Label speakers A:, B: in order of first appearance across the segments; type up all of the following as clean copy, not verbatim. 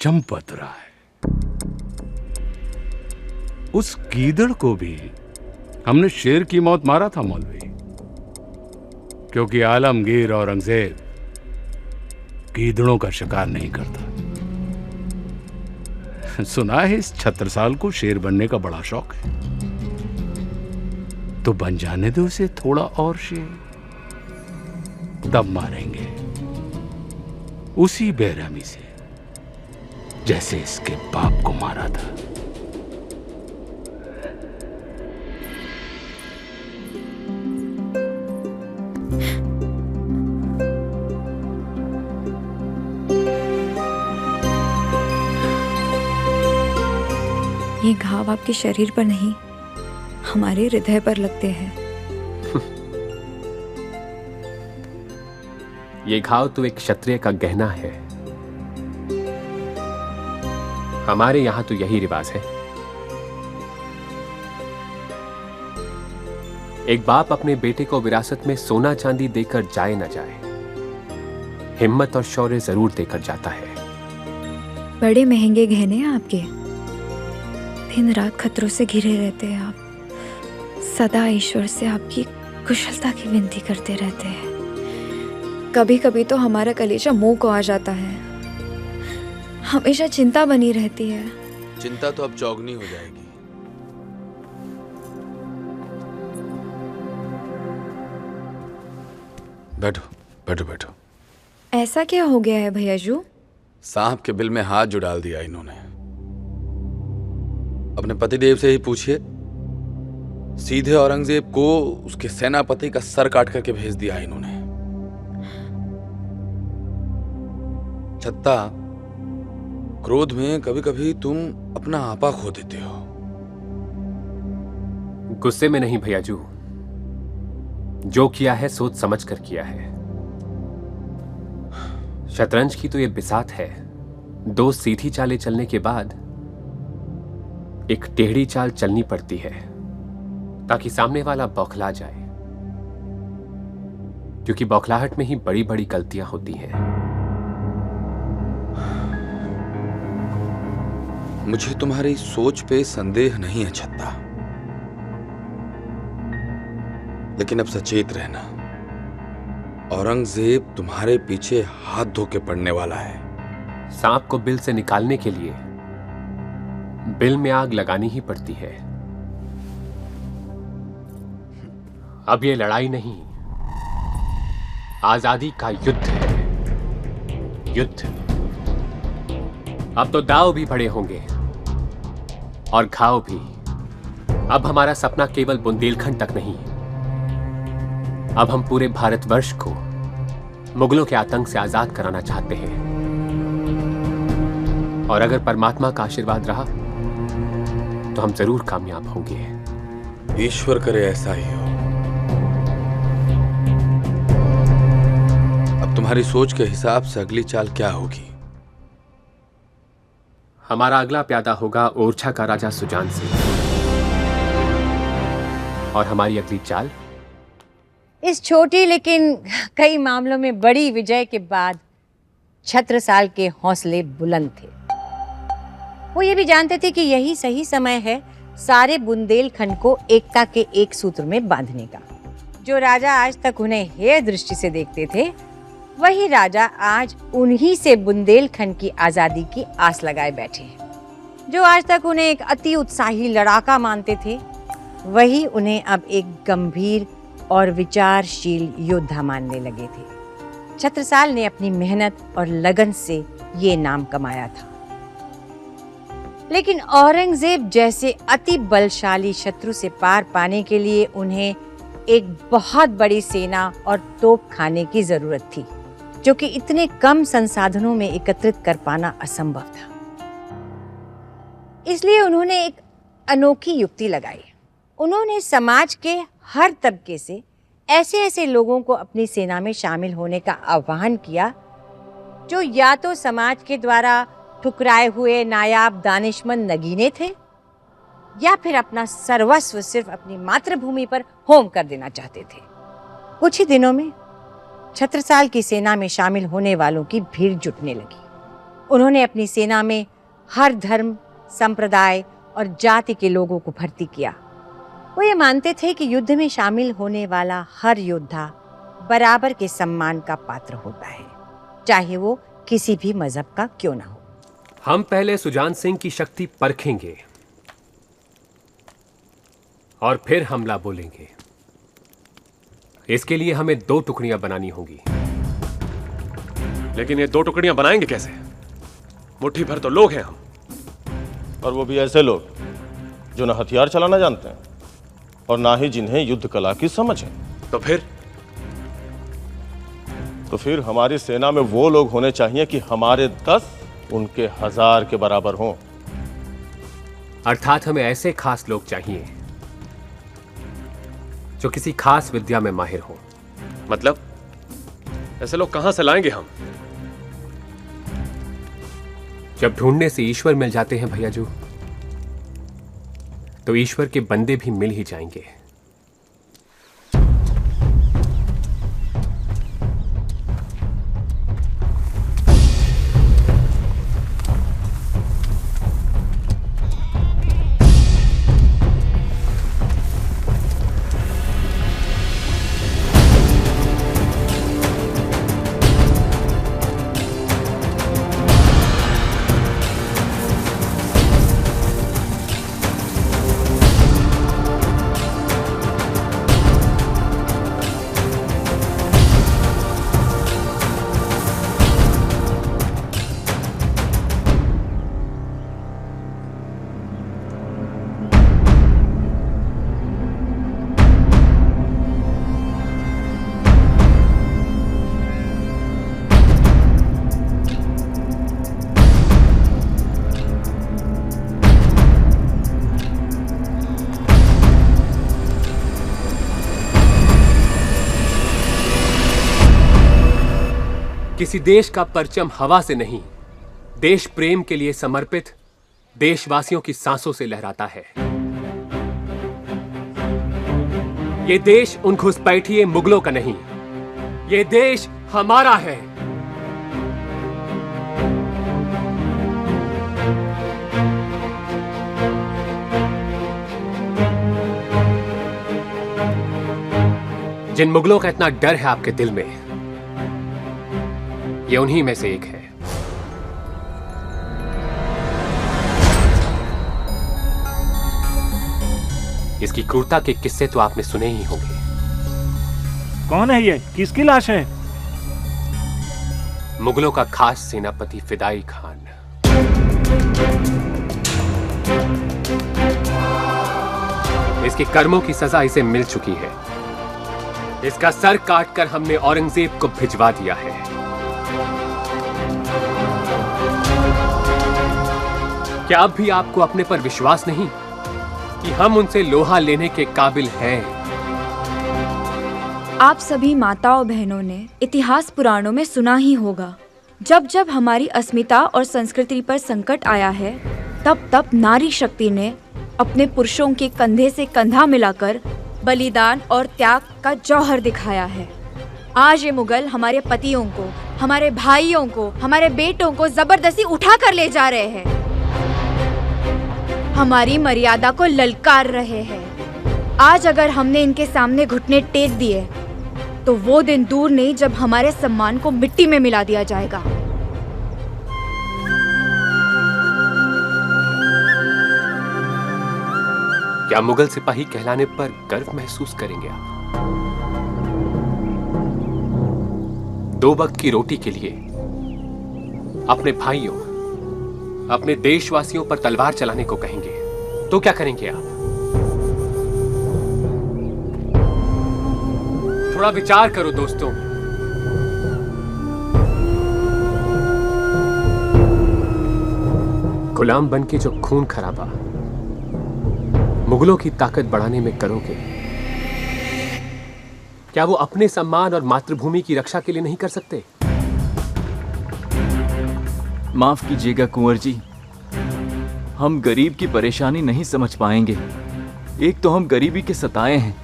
A: चंपत राय, उस गीदड़ को भी हमने शेर की मौत मारा था मौलवी, क्योंकि आलमगीर औरंगजेब गीदड़ों का शिकार नहीं करता। सुना है इस छत्रसाल को शेर बनने का बड़ा शौक है, तो बन जाने दो उसे थोड़ा और शेर, तब मारेंगे उसी बेरहमी से जैसे इसके बाप को मारा था।
B: ये घाव आपके शरीर पर नहीं, हमारे हृदय पर लगते हैं।
C: ये घाव तो एक क्षत्रिय का गहना है। हमारे यहां तो यही रिवाज है। एक बाप अपने बेटे को विरासत में सोना चांदी देकर जाए न जाए, हिम्मत और शौर्य जरूर देकर जाता है।
B: बड़े महंगे गहने हैं आपके, दिन रात खतरों से घिरे रहते हैं आप, सदा ईश्वर से आपकी कुशलता की विनती करते रहते हैं। कभी कभी तो हमारा कलेजा मुंह को आ जाता है, हमेशा चिंता बनी रहती है।
D: चिंता तो अब चौगनी हो जाएगी। बैठो बैठो बैठो।
B: ऐसा क्या हो गया है भैया जू?
D: सांप के बिल में हाथ जो डाल दिया इन्होंने। अपने पतिदेव से ही पूछिए, सीधे औरंगजेब को उसके सेनापति का सर काट करके भेज दिया इन्होंने। छत्ता, क्रोध में कभी कभी तुम अपना आपा खो देते हो।
C: गुस्से में नहीं भैयाजू, जो किया है सोच समझ कर किया है। शतरंज की तो ये बिसात है, दो सीधी चालें चलने के बाद एक टेढ़ी चाल चलनी पड़ती है ताकि सामने वाला बौखला जाए, क्योंकि बौखलाहट में ही बड़ी बड़ी गलतियां होती हैं।
D: मुझे तुम्हारी सोच पे संदेह नहीं है छत्ता, लेकिन अब सचेत रहना, औरंगजेब तुम्हारे पीछे हाथ धो के पड़ने वाला है।
C: सांप को बिल से निकालने के लिए बिल में आग लगानी ही पड़ती है। अब ये लड़ाई नहीं, आजादी का युद्ध है। युद्ध। अब तो दांव भी बड़े होंगे और घाव भी। अब हमारा सपना केवल बुंदेलखंड तक नहीं, अब हम पूरे भारतवर्ष को मुगलों के आतंक से आजाद कराना चाहते हैं। और अगर परमात्मा का आशीर्वाद रहा तो हम जरूर कामयाब होंगे।
D: ईश्वर करे ऐसा ही हो। अब तुम्हारी सोच के हिसाब से अगली चाल क्या होगी?
C: हमारा अगला प्यादा होगा ओरछा का राजा सुजान सिंह। और हमारी अगली चाल,
E: इस छोटी लेकिन कई मामलों में बड़ी विजय के बाद छत्रसाल के हौसले बुलंद थे। वो ये भी जानते थे कि यही सही समय है सारे बुंदेलखंड को एकता के एक सूत्र में बांधने का। जो राजा आज तक उन्हें हेय दृष्टि से देखते थे, वही राजा आज उन्हीं से बुंदेलखंड की आजादी की आस लगाए बैठे हैं। जो आज तक उन्हें एक अति उत्साही लड़ाका मानते थे, वही उन्हें अब एक गंभीर और विचारशील योद्धा मानने लगे थे। छत्रसाल ने अपनी मेहनत और लगन से ये नाम कमाया था, लेकिन औरंगजेब जैसे अति बलशाली शत्रु से पार पाने के लिए उन्हें एक बहुत बड़ी सेना और तोप खाने की जरूरत थी, जो कि इतने कम संसाधनों में एकत्रित कर पाना असंभव था। इसलिए उन्होंने एक अनोखी युक्ति लगाई। उन्होंने समाज के हर तबके से ऐसे ऐसे लोगों को अपनी सेना में शामिल होने का आह्वान किया, जो या तो समाज के द्वारा ठुकराए हुए नायाब दानिशमंद नगीने थे, या फिर अपना सर्वस्व सिर्फ अपनी मातृभूमि पर होम कर देना चाहते थे। कुछ ही दिनों में छत्रसाल की सेना में शामिल होने वालों की भीड़ जुटने लगी। उन्होंने अपनी सेना में हर धर्म, संप्रदाय और जाति के लोगों को भर्ती किया। वो ये मानते थे कि युद्ध में शामिल होने वाला हर योद्धा बराबर के सम्मान का पात्र होता है, चाहे वो किसी भी मजहब का क्यों ना हो।
C: हम पहले सुजान सिंह की शक्ति परखेंगे और फिर हमला बोलेंगे। इसके लिए हमें 2 टुकड़ियां बनानी होंगी।
F: लेकिन ये 2 टुकड़ियां बनाएंगे कैसे? मुट्ठी भर तो लोग हैं हम।
G: और वो भी ऐसे लोग जो ना हथियार चलाना जानते हैं और ना ही जिन्हें युद्ध कला की समझ है। तो फिर हमारी सेना में वो लोग होने चाहिए कि हमारे 10 उनके 1000 के बराबर हों।
C: अर्थात हमें ऐसे खास लोग चाहिए जो किसी खास विद्या में माहिर हो।
F: मतलब ऐसे लोग कहां से लाएंगे हम?
C: जब ढूंढने से ईश्वर मिल जाते हैं भैयाजू, तो ईश्वर के बंदे भी मिल ही जाएंगे। किसी देश का परचम हवा से नहीं, देश प्रेम के लिए समर्पित देशवासियों की सांसों से लहराता है। ये देश उन घुसपैठिए मुगलों का नहीं, ये देश हमारा है। जिन मुगलों का इतना डर है आपके दिल में, ये उन्हीं में से एक है। इसकी क्रूरता के किस्से तो आपने सुने ही होंगे।
H: कौन है ये? किसकी लाश है?
C: मुगलों का खास सेनापति फिदाई खान। इसके कर्मों की सजा इसे मिल चुकी है। इसका सर काटकर हमने औरंगजेब को भिजवा दिया है। क्या अब भी आपको अपने पर विश्वास नहीं कि हम उनसे लोहा लेने के काबिल हैं?
B: आप सभी माताओं बहनों ने इतिहास पुराणों में सुना ही होगा, जब जब हमारी अस्मिता और संस्कृति पर संकट आया है, तब तब नारी शक्ति ने अपने पुरुषों के कंधे से कंधा मिलाकर बलिदान और त्याग का जौहर दिखाया है। आज ये मुगल हमारे पतियों को, हमारे भाइयों को, हमारे बेटों को जबरदस्ती उठा कर ले जा रहे हैं, हमारी मर्यादा को ललकार रहे हैं। आज अगर हमने इनके सामने घुटने टेक दिए तो वो दिन दूर नहीं जब हमारे सम्मान को मिट्टी में मिला दिया जाएगा।
C: क्या मुगल सिपाही कहलाने पर गर्व महसूस करेंगे आप? 2 वक्त की रोटी के लिए अपने भाइयों, अपने देशवासियों पर तलवार चलाने को कहेंगे तो क्या करेंगे आप? थोड़ा विचार करो दोस्तों। गुलाम बन के जो खून खराबा मुगलों की ताकत बढ़ाने में करोगे, क्या वो अपने सम्मान और मातृभूमि की रक्षा के लिए नहीं कर सकते?
I: माफ कीजिएगा कुंवर जी, हम गरीब की परेशानी नहीं समझ पाएंगे। एक तो हम गरीबी के सताए हैं,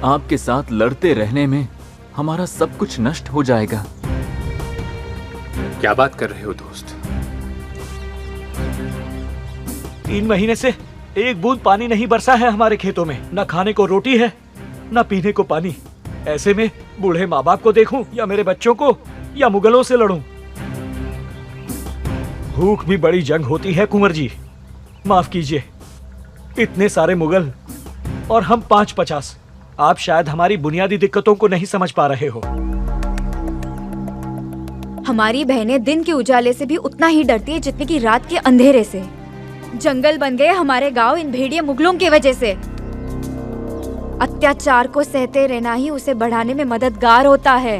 I: आपके साथ लड़ते रहने में हमारा सब कुछ नष्ट हो जाएगा।
C: क्या बात कर रहे हो दोस्त?
H: 3 महीने से एक बूंद पानी नहीं बरसा है हमारे खेतों में। न खाने को रोटी है, न पीने को पानी। ऐसे में बूढ़े माँ बाप को देखूं या मेरे बच्चों को, या मुगलों से लड़ूं। भूख भी बड़ी जंग होती है कुंवर जी। माफ कीजिए, इतने सारे मुगल और हम 5-50। आप शायद हमारी बुनियादी दिक्कतों को नहीं समझ पा रहे हो।
B: हमारी बहनें दिन के उजाले से भी उतना ही डरती है जितने की रात के अंधेरे से। जंगल बन गए हमारे गांव इन भेड़िए मुगलों की वजह से। अत्याचार को सहते रहना ही उसे बढ़ाने में मददगार होता है।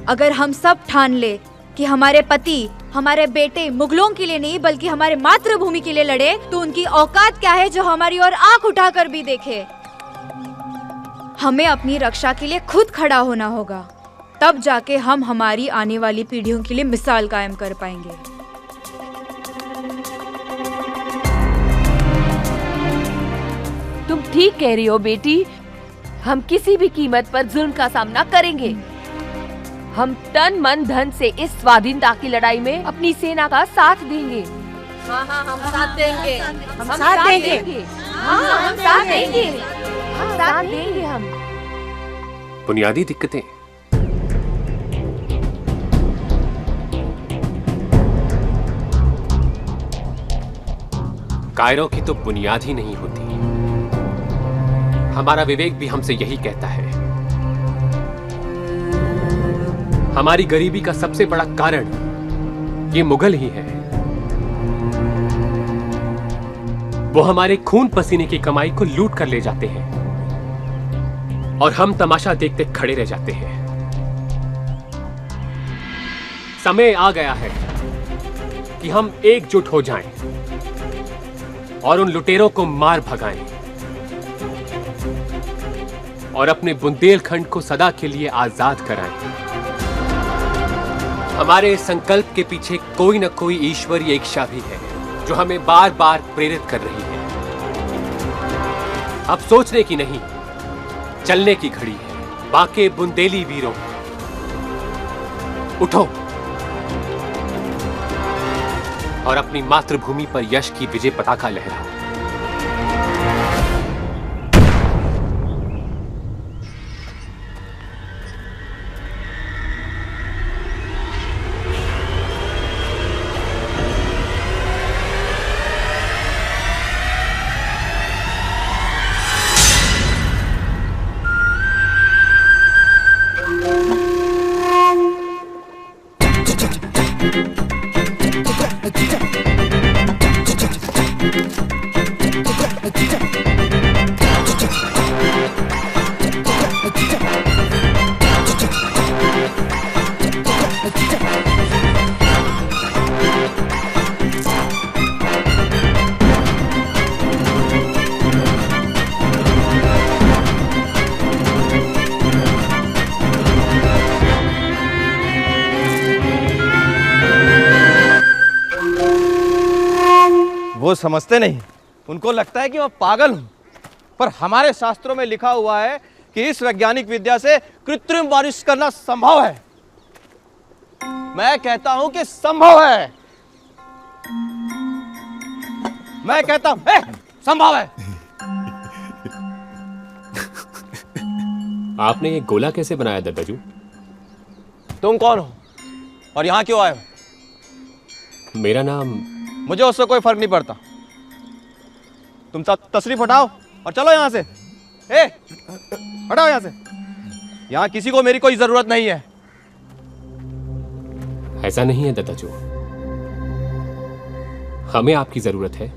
B: अगर हम सब ठान ले कि हमारे पति, हमारे बेटे मुगलों के लिए नहीं बल्कि हमारे मातृभूमि के लिए लड़े, तो उनकी औकात क्या है जो हमारी ओर आंख उठाकर भी देखे। हमें अपनी रक्षा के लिए खुद खड़ा होना होगा, तब जाके हम हमारी आने वाली पीढ़ियों के लिए मिसाल कायम कर पाएंगे।
J: तुम ठीक कह रही हो बेटी। हम किसी भी कीमत पर जुल्म का सामना करेंगे। हम तन मन धन से इस स्वाधीनता की लड़ाई में अपनी सेना का साथ देंगे। हाँ, हम साथ देंगे। हम साथ देंगे। हाँ, हम साथ देंगे। हम साथ देंगे। हम
C: बुनियादी दिक्कतें कायरों की तो बुनियाद ही नहीं होती। हमारा विवेक भी हमसे यही कहता है। हमारी गरीबी का सबसे बड़ा कारण ये मुगल ही है। वो हमारे खून पसीने की कमाई को लूट कर ले जाते हैं और हम तमाशा देखते खड़े रह जाते हैं। समय आ गया है कि हम एकजुट हो जाएं और उन लुटेरों को मार भगाएं और अपने बुंदेलखंड को सदा के लिए आजाद कराएं। हमारे संकल्प के पीछे कोई न कोई ईश्वरीय इच्छा भी है जो हमें बार बार प्रेरित कर रही है। अब सोचने की नहीं, चलने की घड़ी है। बाके बुंदेली वीरों, उठो और अपनी मातृभूमि पर यश की विजय पताका लहराओ।
G: वो समझते नहीं, उनको लगता है कि मैं पागल हूं। पर हमारे शास्त्रों में लिखा हुआ है कि इस वैज्ञानिक विद्या से कृत्रिम बारिश करना संभव है। मैं कहता हूं कि संभव है। मैं कहता हूं संभव है।
C: आपने ये गोला कैसे बनाया दादाजू?
G: तुम कौन हो और यहां क्यों आए हो?
C: मेरा नाम...
G: मुझे उससे कोई फर्क नहीं पड़ता। तुम तशरीफ हटाओ और चलो यहां से। हटाओ यहां से। यहां किसी को मेरी कोई जरूरत नहीं है।
C: ऐसा नहीं है दादाजू, हमें आपकी जरूरत है।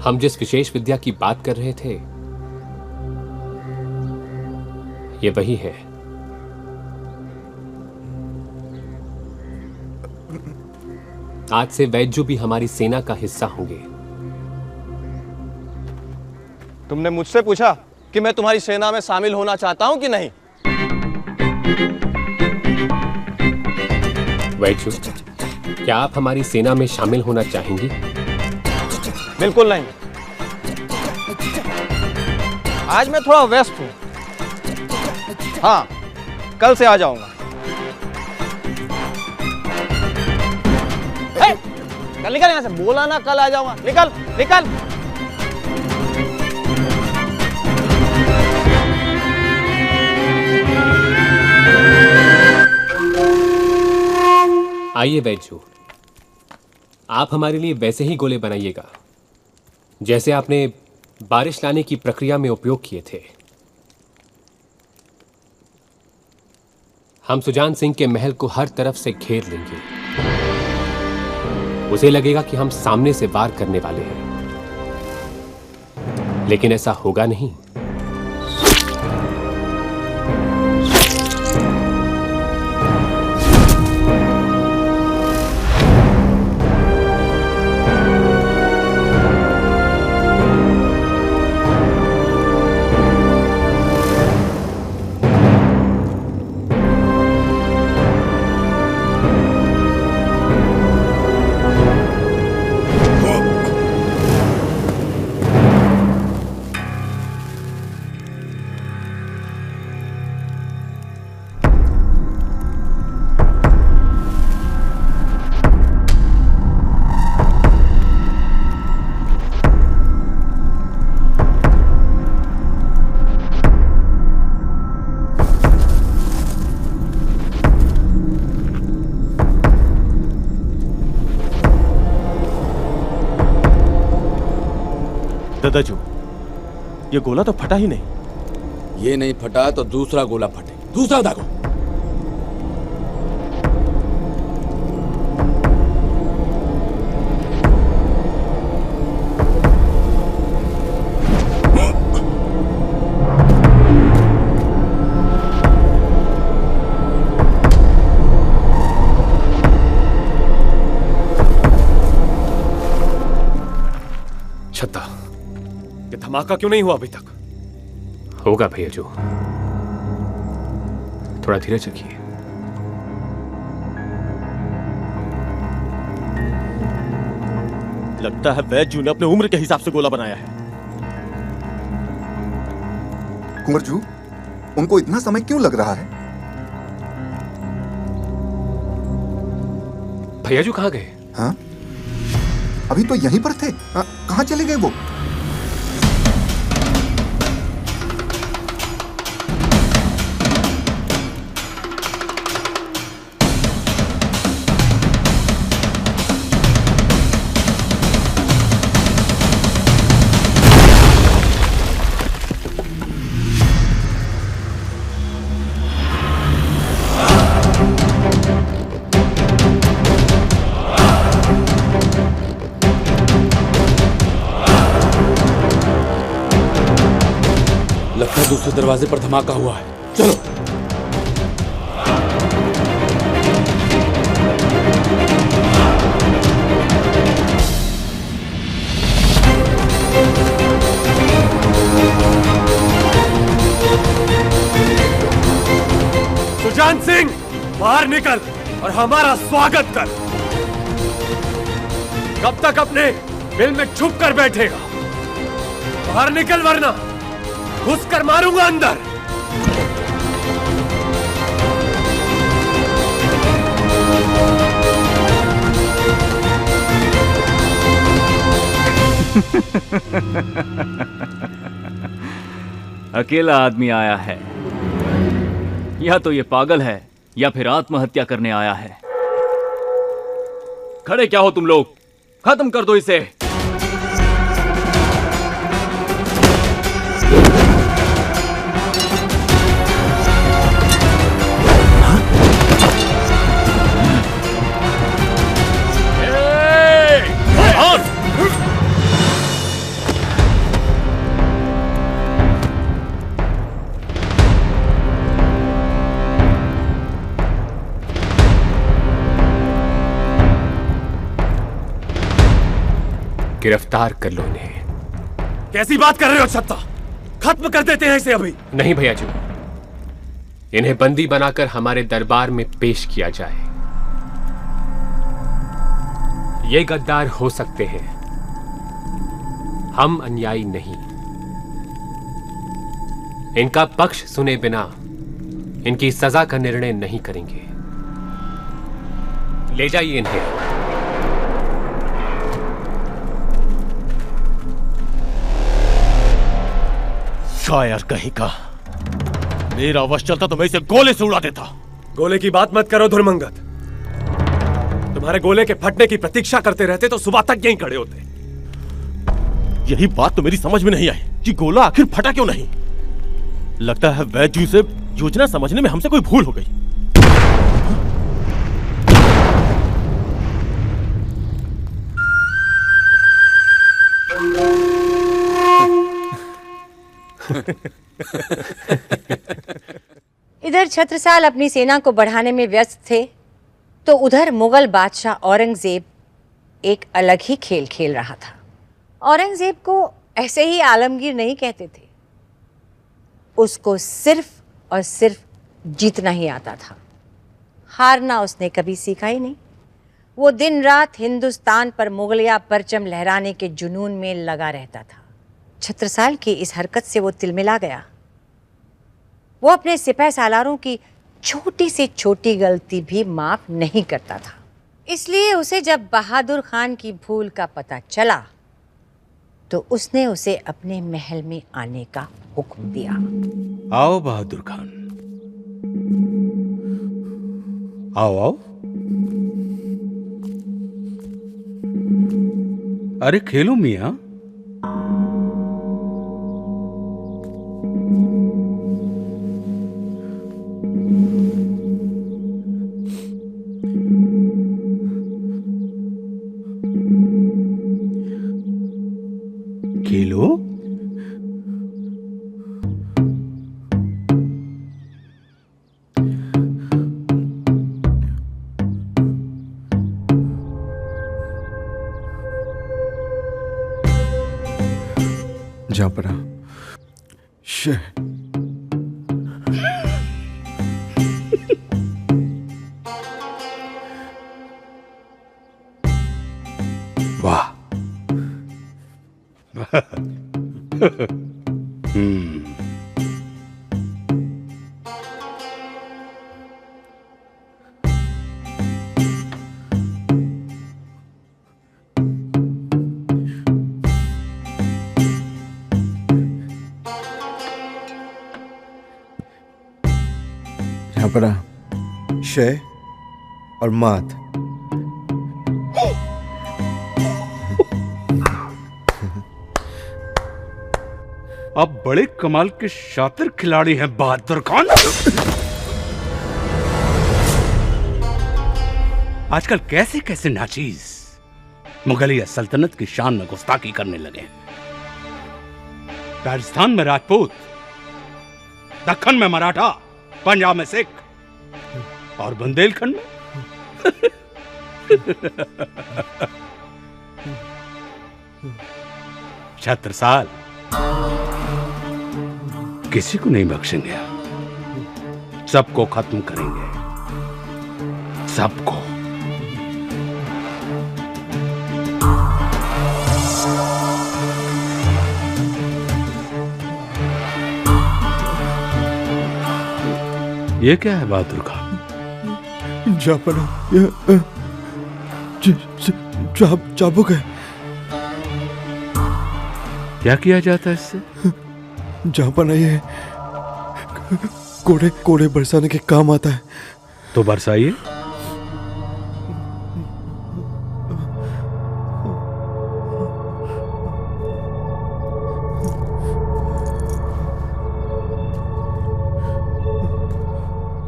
C: हम जिस विशेष विद्या की बात कर रहे थे ये वही है। आज से वैद्यु भी हमारी सेना का हिस्सा होंगे।
G: तुमने मुझसे पूछा कि मैं तुम्हारी सेना में शामिल होना चाहता हूं कि नहीं?
C: वैद्यु, क्या आप हमारी सेना में शामिल होना चाहेंगे?
G: बिल्कुल नहीं। आज मैं थोड़ा व्यस्त हूं। हाँ, कल से आ जाऊंगा। निकल निकल यहाँ से, बोला ना कल आ जाऊंगा, निकल निकल।
C: आइए बैजू, आप हमारे लिए वैसे ही गोले बनाइएगा जैसे आपने बारिश लाने की प्रक्रिया में उपयोग किए थे। हम सुजान सिंह के महल को हर तरफ से घेर लेंगे। उसे लगेगा कि हम सामने से वार करने वाले हैं, लेकिन ऐसा होगा नहीं।
F: दादाजू, ये गोला तो फटा ही नहीं।
D: ये नहीं फटा तो दूसरा गोला फटे, दूसरा दागो।
F: छत्ता, ये धमाका क्यों नहीं हुआ अभी तक?
C: होगा भैया जो, थोड़ा धीरज रखिए।
F: लगता है वैद्य ने अपने उम्र के हिसाब से गोला बनाया है।
K: कुंवर जू, उनको इतना समय क्यों लग रहा है?
C: भैया जो कहाँ गए?
K: हाँ, अभी तो यहीं पर थे। कहाँ चले गए वो?
D: लगता है दूसरे दरवाजे पर धमाका हुआ है। चलो।
F: सुजान सिंह, बाहर निकल और हमारा स्वागत कर। कब तक अपने बिल में छुप कर बैठेगा? बाहर निकल वरना घुस कर मारूंगा अंदर।
I: अकेला आदमी आया है, या तो ये पागल है या फिर आत्महत्या करने आया है। खड़े क्या हो तुम लोग? खत्म कर दो इसे।
C: गिरफ्तार कर लो इन्हें।
F: कैसी बात कर रहे हो छत्ता? खत्म कर देते हैं इसे अभी।
C: नहीं भैया जी, इन्हें बंदी बनाकर हमारे दरबार में पेश किया जाए। ये गद्दार हो सकते हैं, हम अन्यायी नहीं। इनका पक्ष सुने बिना इनकी सजा का निर्णय नहीं करेंगे। ले जाइए इन्हें।
F: शायर कहीं का। मेरा वश चलता तो मैं इसे गोले से उड़ा देता। गोले की बात मत करो धुरमंगत। तुम्हारे गोले के फटने की प्रतीक्षा करते रहते तो सुबह तक यहीं खड़े होते। यही बात तो मेरी समझ में नहीं आई कि गोला आखिर फटा क्यों नहीं। लगता है वैद्य से योजना समझने में हमसे कोई भूल हो गई।
E: इधर छत्रसाल अपनी सेना को बढ़ाने में व्यस्त थे तो उधर मुगल बादशाह औरंगजेब एक अलग ही खेल खेल रहा था। औरंगजेब को ऐसे ही आलमगीर नहीं कहते थे, उसको सिर्फ और सिर्फ जीतना ही आता था। हारना उसने कभी सीखा ही नहीं। वो दिन रात हिंदुस्तान पर मुगलिया परचम लहराने के जुनून में लगा रहता था। छत्रसाल की इस हरकत से वो तिलमिला गया। वो अपने सिपह सालारों की छोटी से छोटी गलती भी माफ नहीं करता था। इसलिए उसे जब बहादुर खान की भूल का पता चला तो उसने उसे अपने महल में आने का हुक्म दिया।
A: आओ बहादुर खान, आओ आओ। अरे खेलो मियां। खेलो।
K: जापरा
A: वाह।
K: जापरा शय और मात।
A: अब बड़े कमाल के शातिर खिलाड़ी हैं बहादुर खान। आजकल कैसे कैसे नाचीज मुगलिया सल्तनत की शान में गुस्ताखी करने लगे। राजस्थान में राजपूत, दक्कन में मराठा, पंजाब में सिख और बुंदेलखंड में छत्रसाल किसी को नहीं बख्शेंगे। सबको खत्म करेंगे, सबको। ये क्या है बहादुर खान?
K: जापना ये चाबुक है।
A: क्या किया जाता है इससे?
K: जापना ये कोड़े कोड़े बरसाने के काम आता है।
A: तो बरसाइए।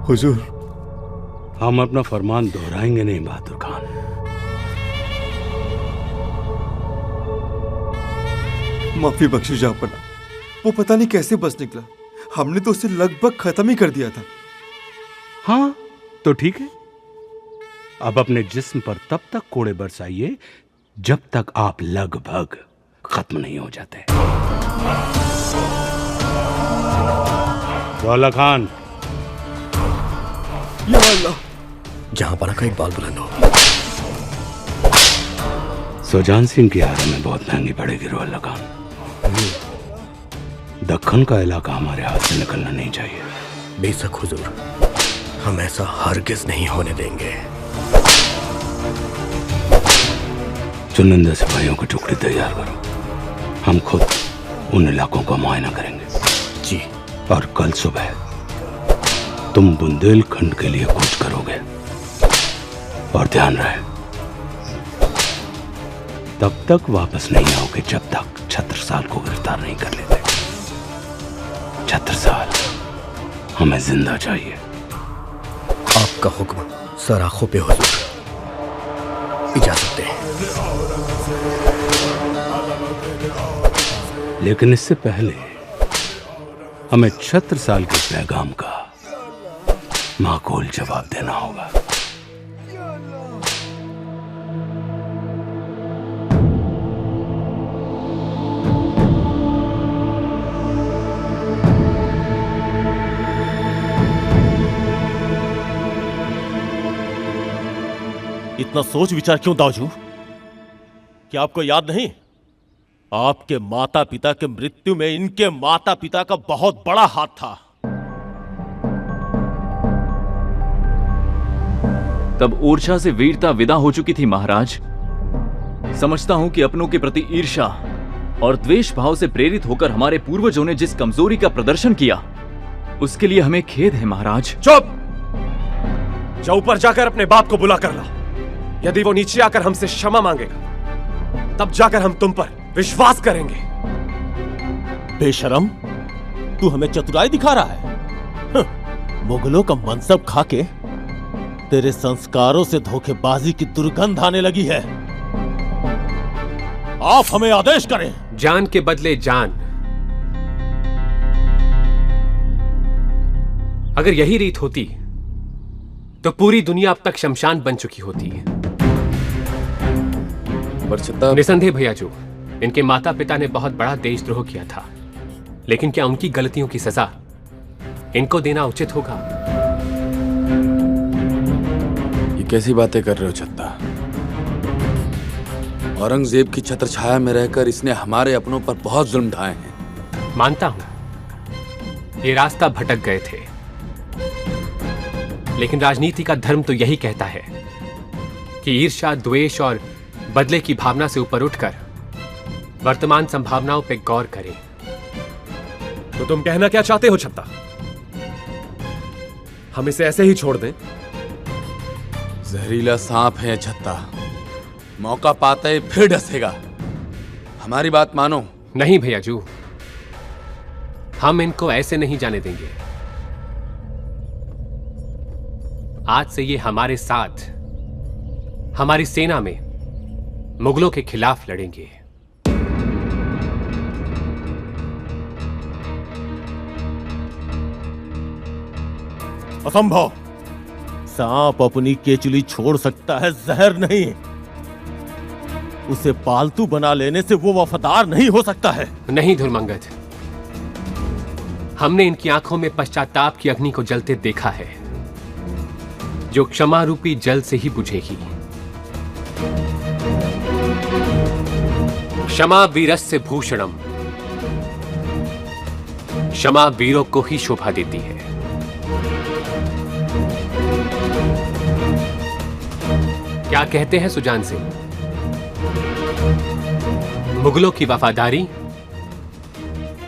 K: हुजूर,
A: हम अपना फरमान दोहराएंगे नहीं बहादुर खान।
K: माफी बख्शी जापना, वो पता नहीं कैसे बच निकला। हमने तो उसे लगभग खत्म ही कर दिया था।
A: हाँ तो ठीक है, अब अपने जिस्म पर तब तक कोड़े बरसाइए जब तक आप लगभग खत्म नहीं हो जाते। रौला खान।
K: या अल्लाह।
F: जहां पर का इकबाल बुलंद हो।
A: सुजान सिंह की आड़ में बहुत महंगी पड़ेगी रौला खान। दक्कन का इलाका हमारे हाथ से निकलना नहीं चाहिए।
F: बेशक हुजूर, हम ऐसा हरगिज नहीं होने देंगे।
A: चुनिंदा सिपाहियों की टुकड़ी तैयार करो, हम खुद उन इलाकों का मुआयना करेंगे।
L: जी।
A: और कल सुबह तुम बुंदेलखंड के लिए कूच करोगे। और ध्यान रहे, तब तक वापस नहीं आओगे जब तक छत्रसाल को गिरफ्तार नहीं कर लेते। छत्रसाल हमें जिंदा चाहिए।
L: आपका हुक्म सर आंखों पे हुजूर। इजाजत दें।
A: लेकिन इससे पहले हमें छत्रसाल के पैगाम का माकूल जवाब देना होगा।
L: इतना सोच विचार क्यों दाऊजू? क्या आपको याद नहीं, आपके माता पिता के मृत्यु में इनके माता पिता का बहुत बड़ा हाथ था।
I: तब ओरछा से वीरता विदा हो चुकी थी महाराज। समझता हूं कि अपनों के प्रति ईर्ष्या और द्वेष भाव से प्रेरित होकर हमारे पूर्वजों ने जिस कमजोरी का प्रदर्शन किया, उसके लिए हमें खेद है महाराज।
F: चुप! जा ऊपर जाकर अपने बाप को बुला कर ला। यदि वो नीचे आकर हमसे क्षमा मांगेगा, तब जाकर हम तुम पर विश्वास करेंगे।
L: बेशरम, तू हमें चतुराई दिखा रहा है। मुगलों का मनसब खाके तेरे संस्कारों से धोखेबाजी की दुर्गंध आने लगी है। आप हमें आदेश करें।
C: जान के बदले जान। अगर यही रीत होती तो पूरी दुनिया अब तक शमशान बन चुकी होती। निसंदेह भैयाजू, इनके माता पिता ने बहुत बड़ा देशद्रोह किया था, लेकिन क्या उनकी गलतियों की सजा इनको देना उचित होगा?
D: ये कैसी बातें कर रहे हो छत्ता? औरंगजेब की छत्रछाया में रहकर इसने हमारे अपनों पर बहुत जुल्म ढाए हैं।
C: मानता हूं ये रास्ता भटक गए थे, लेकिन राजनीति का धर्म तो यही कहता है कि ईर्ष्या, द्वेष और बदले की भावना से ऊपर उठकर वर्तमान संभावनाओं पर गौर करें।
F: तो तुम कहना क्या चाहते हो छत्ता? हम इसे ऐसे ही छोड़ दें?
D: जहरीला सांप है छत्ता, मौका पाता है फिर डसेगा। हमारी बात मानो।
C: नहीं भैयाजू, हम इनको ऐसे नहीं जाने देंगे। आज से ये हमारे साथ, हमारी सेना में मुगलों के खिलाफ लड़ेंगे।
L: असंभव। सांप अपनी केचुली छोड़ सकता है, जहर नहीं। उसे पालतू बना लेने से वो वफादार नहीं हो सकता है।
C: नहीं धुरमंगत, हमने इनकी आंखों में पश्चाताप की अग्नि को जलते देखा है, जो क्षमा रूपी जल से ही बुझेगी। क्षमा वीरस्य भूषणम, क्षमा वीरों को ही शोभा देती है। क्या कहते हैं सुजान सिंह? मुगलों की वफादारी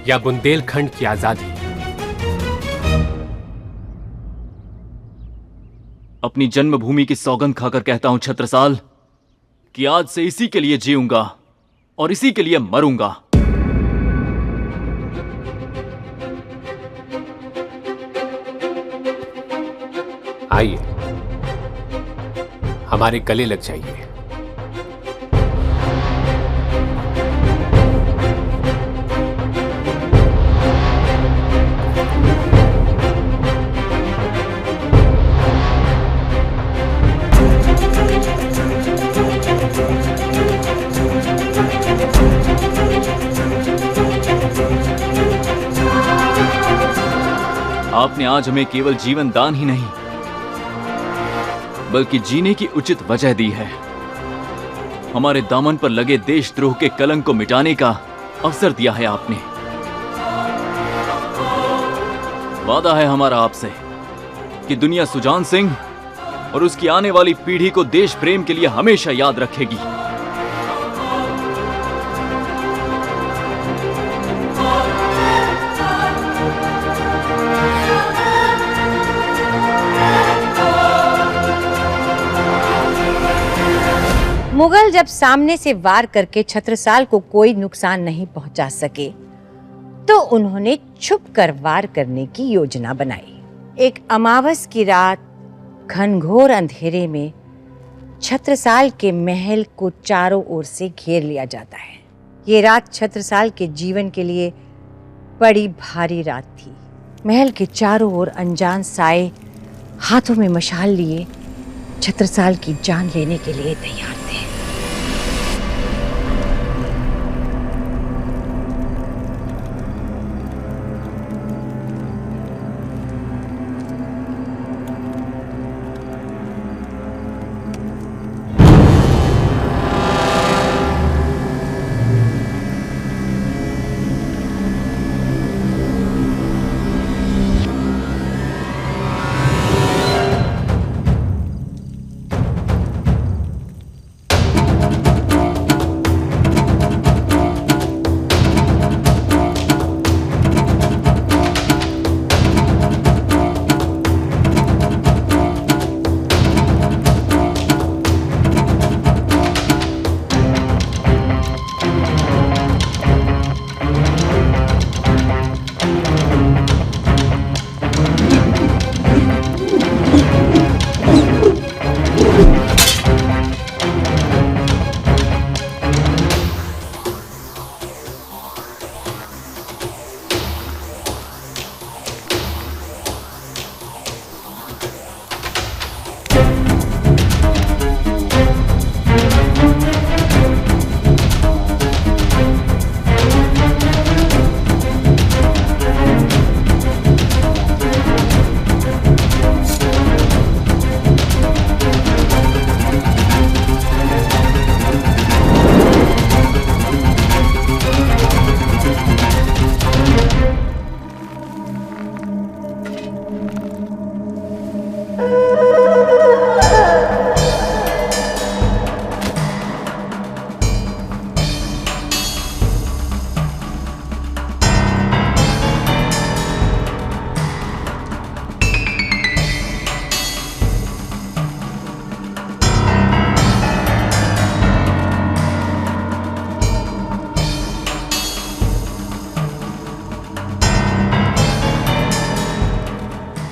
C: या बुंदेलखंड की आजादी?
I: अपनी जन्मभूमि की सौगंध खाकर कहता हूं छत्रसाल कि आज से इसी के लिए जीऊंगा और इसी के लिए मरूंगा।
C: आइए, हमारे गले लग जाइए।
I: आपने आज हमें केवल जीवन दान ही नहीं, बल्कि जीने की उचित वजह दी है। हमारे दामन पर लगे देशद्रोह के कलंक को मिटाने का अवसर दिया है आपने। वादा है हमारा आपसे कि दुनिया सुजान सिंह और उसकी आने वाली पीढ़ी को देश प्रेम के लिए हमेशा याद रखेगी।
E: मुगल जब सामने से वार करके छत्रसाल को कोई नुकसान नहीं पहुंचा सके तो उन्होंने छुपकर वार करने की योजना बनाई। एक अमावस की रात घनघोर अंधेरे में छत्रसाल के महल को चारों ओर से घेर लिया जाता है। ये रात छत्रसाल के जीवन के लिए बड़ी भारी रात थी। महल के चारों ओर अनजान साए हाथों में मशाल लिए छत्रसाल की जान लेने के लिए तैयार थे।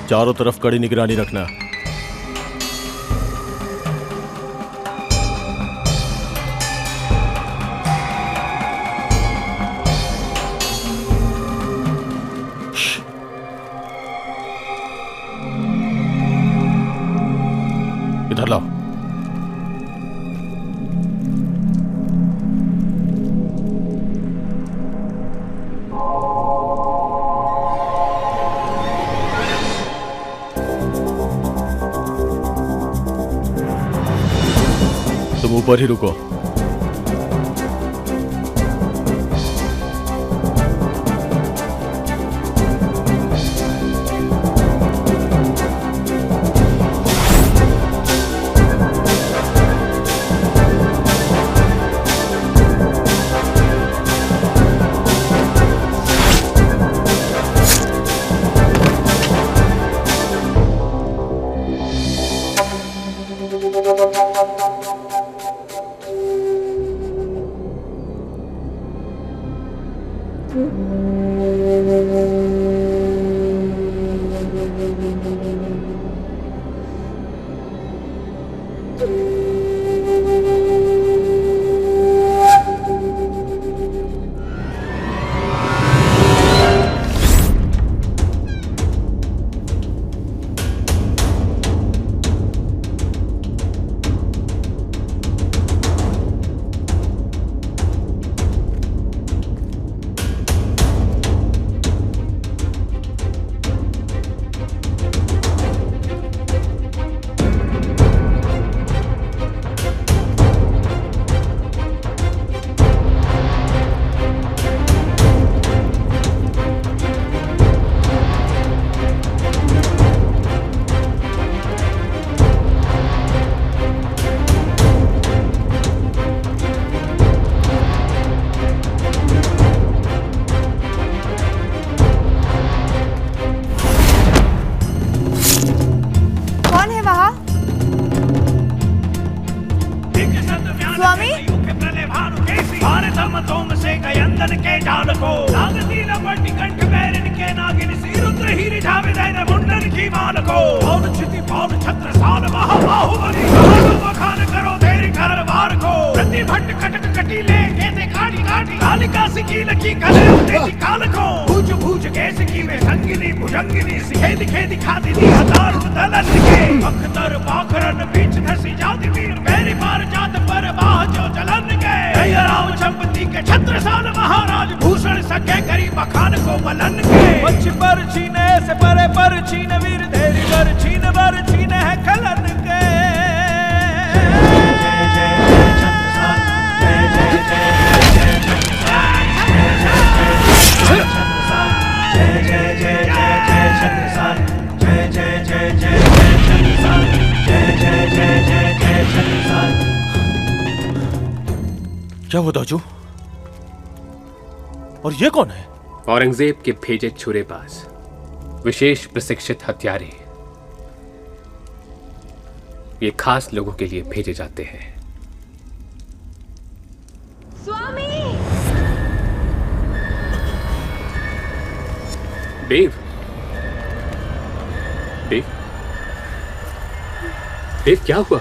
L: चारों तरफ कड़ी निगरानी रखना। इधर लाओ। तुम ऊपर ही रुको।
M: जाल को नागती लपटी कंठ बैरिन के नागिन सी रुद्र ही रिझावे दैन मुंडन की माल को पौन क्षिति पौन छत्र साल महाबाहुबली बखान करो तेरे घर बार को प्रति भट्ट कटक कटी ले के काटी काटी कालिका सिकी लकी कले तेरी काल को भूज भूज कैस की वे संगिनी भुजंगिनी सिखे दिखे दिखाती दी हजार दलन के अख्तर पाखरन बीच धसी जाति वीर मेरी पार जात पर बाह जो जलन के राम चंपती के छत्रसाल महाराज भूषण सके करी बखान को बलन के पक्ष पर छीने से परे पर छीन वीर तेरी पर छीन है खलन के
L: क्या हुआ दाजू? और ये कौन है?
C: औरंगजेब के भेजे छुरेबाज, विशेष प्रशिक्षित हत्यारे। ये खास लोगों के लिए भेजे जाते हैं।
J: स्वामी!
C: देव, देव, देव क्या हुआ?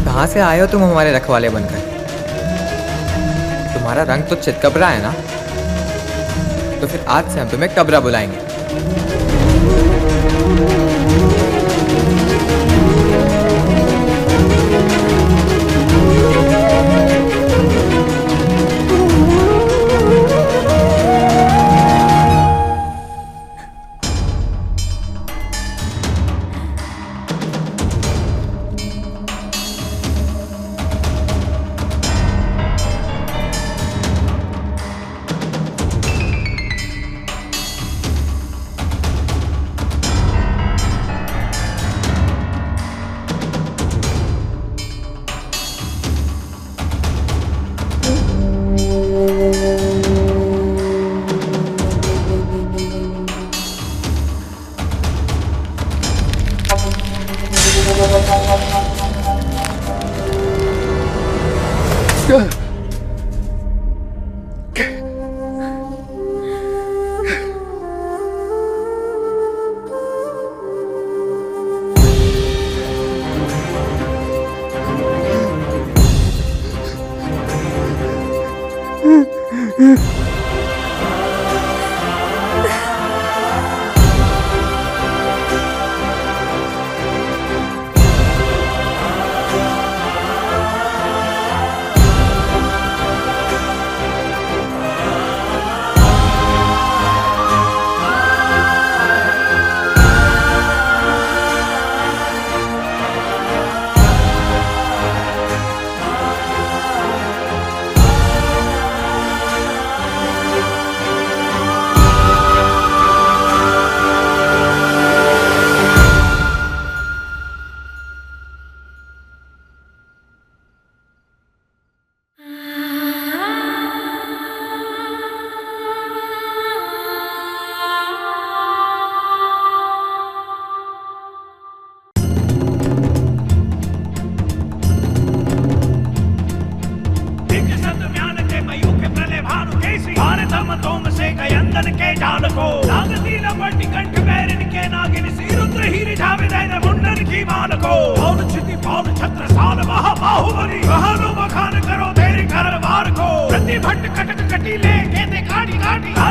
N: कहाँ से आए हो तुम हमारे रखवाले बनकर? तुम्हारा रंग तो चितकबरा है ना? तो फिर आज से हम तुम्हें कबरा बुलाएंगे।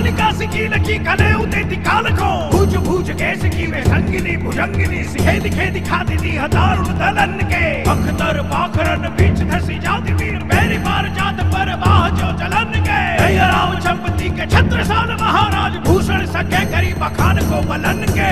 M: निकासी की लकी कले उते दिकाल को भूज भूज कैस की वे संगिनी भुजंगिनी सिखे दिखे दिखा दी हजारों दलन के अख्तर पाखरन बीच धसी जाति वीर मेरी मार जात पर बाह जो चलन के राम चंपती के छत्रसाल महाराज भूषण सके करी बखान को बलन के